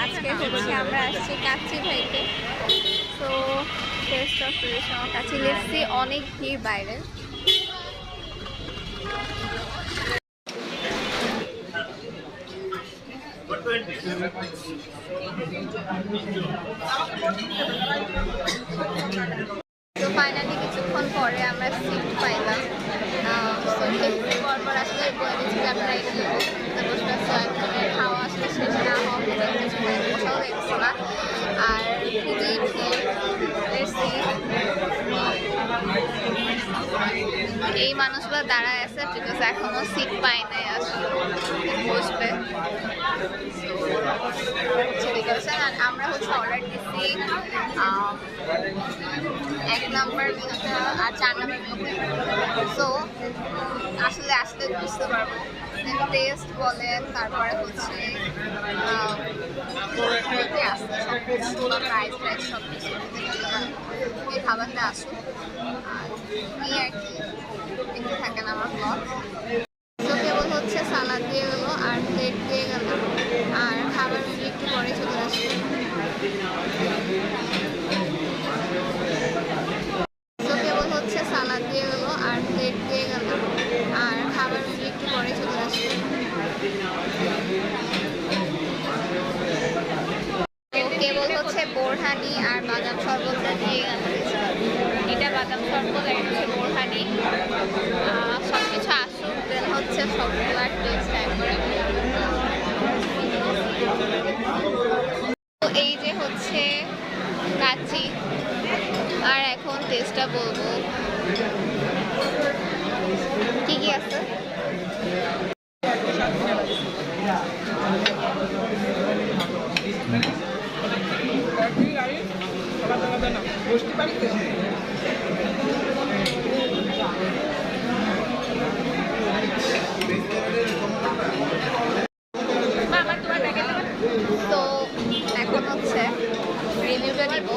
আজকে হচ্ছে আমরা আসছি কাচ্চি খাইতে। তো test of traditional kacchi let's see, অনেক ভিড় বাইরে। তো ফাইনালি কিছুক্ষণ পরে আমরা সিট পাইলাম। পরপর আসলে বলে দিচ্ছি যে আমরা এখানে একজনের খাওয়া আসলে শেষ না হওয়া বসাও দেখছো না। আর খুবই এই মানুষগুলো দাঁড়ায় আছে বিকজ এখনো সিট পাই নাই আসলে বসবে। আর আমরা হচ্ছে অর্ডার দিচ্ছি 1 নম্বর আর 4 নম্বর। সো আসলে আসলে বুঝতে পারবো টেস্ট বলেন, তারপরে হচ্ছে প্রাইস প্রাইস সব কিছু এই খাবারটা আসুন আর এই আর কি দেখতে থাকেন আমার ব্লগ। তো কেবল হচ্ছে সালাদ দিয়ে গেলো আর প্লেট দিয়ে গেল আর খাবার একটু পরে চলে আসবে। তো কেবল হচ্ছে সালাদ দিয়ে গেলো আর প্লেট দিয়ে গেল আর খাবার একটু পরে চলে আসবে। কেবল হচ্ছে বোরহানি আর বাদাম শরবতটা দিয়ে গেল। এটা বাদাম শরবত, এটা হচ্ছে বোরহানি। সব কিছু আসুক দেন হচ্ছে সবগুলো আর টেস্ট একবারে। তো এই যে হচ্ছে কাচ্চি, আর এখন টেস্টটা বলবো কি কি আছে। তো এখন হচ্ছে রিভিউটা দিব।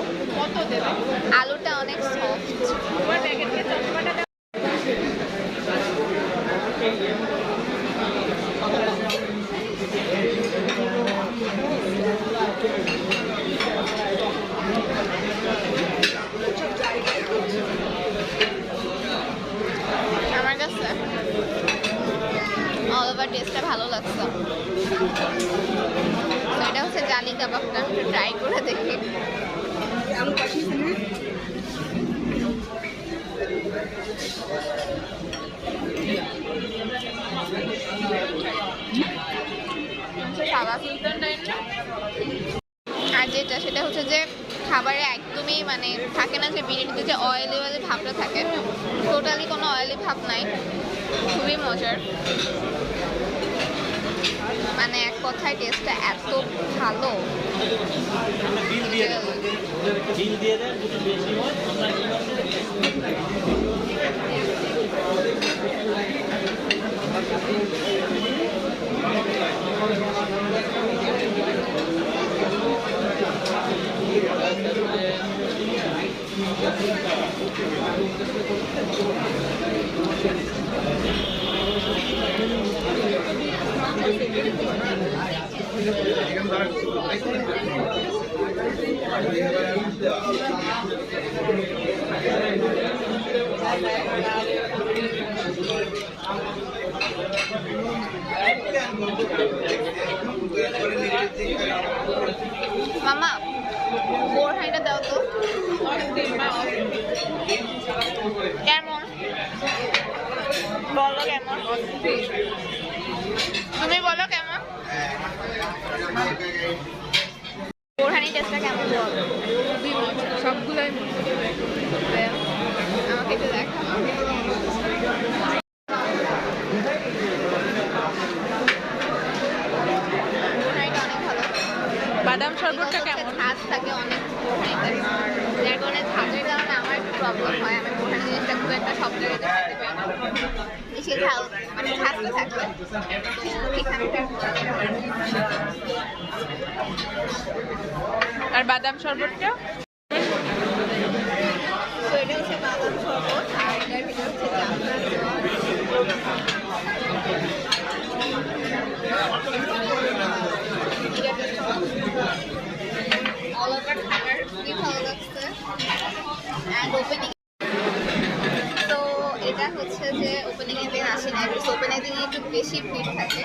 আলুটা অনেক সফট। আমার কাছে অল ওভার টেস্টটা ভালো লাগছে। এটা হচ্ছে জালি কাবাবটা, একটু ট্রাই করে দেখি। আর যেটা সেটা হচ্ছে যে খাবারে একদমই মানে থাকে না যে বিরিয়ানিতে যে অয়েলি অয়েলি ভাবটা থাকে, টোটালি কোনো অয়েলি ভাব নাই। খুবই মজার, মানে এক কথায় টেস্টটা এত ভালো। মামা বোরহানিটা দাও তো। কেমন বলো, কেমন তুমি বলো কেমন বোরহানি টেস্টটা কেমন বলো। সবগুলোই আমাকে একটু দেখা। বাদাম শরবতটা কেমন? ঝাঁজ থাকে অনেক বোরহানিতে, যার কারণে ঝাঁজের কারণে আমার একটু প্রবলেম হয়। আমি বোরহানি জিনিসটা খুব একটা সব জায়গাতে খেতে পারি না, বেশি ঝাল মানে ঝাঁজতে থাকবে। আর বাদাম শরবতটা তো এটা হচ্ছে বাদাম শরবত আর এটার ভিতরে হচ্ছে জামরুল। And opening. তো এটা হচ্ছে যে ওপেনিং এর দিন আসি না, ওপেনিং এর দিনে একটু বেশি ভিড় থাকে।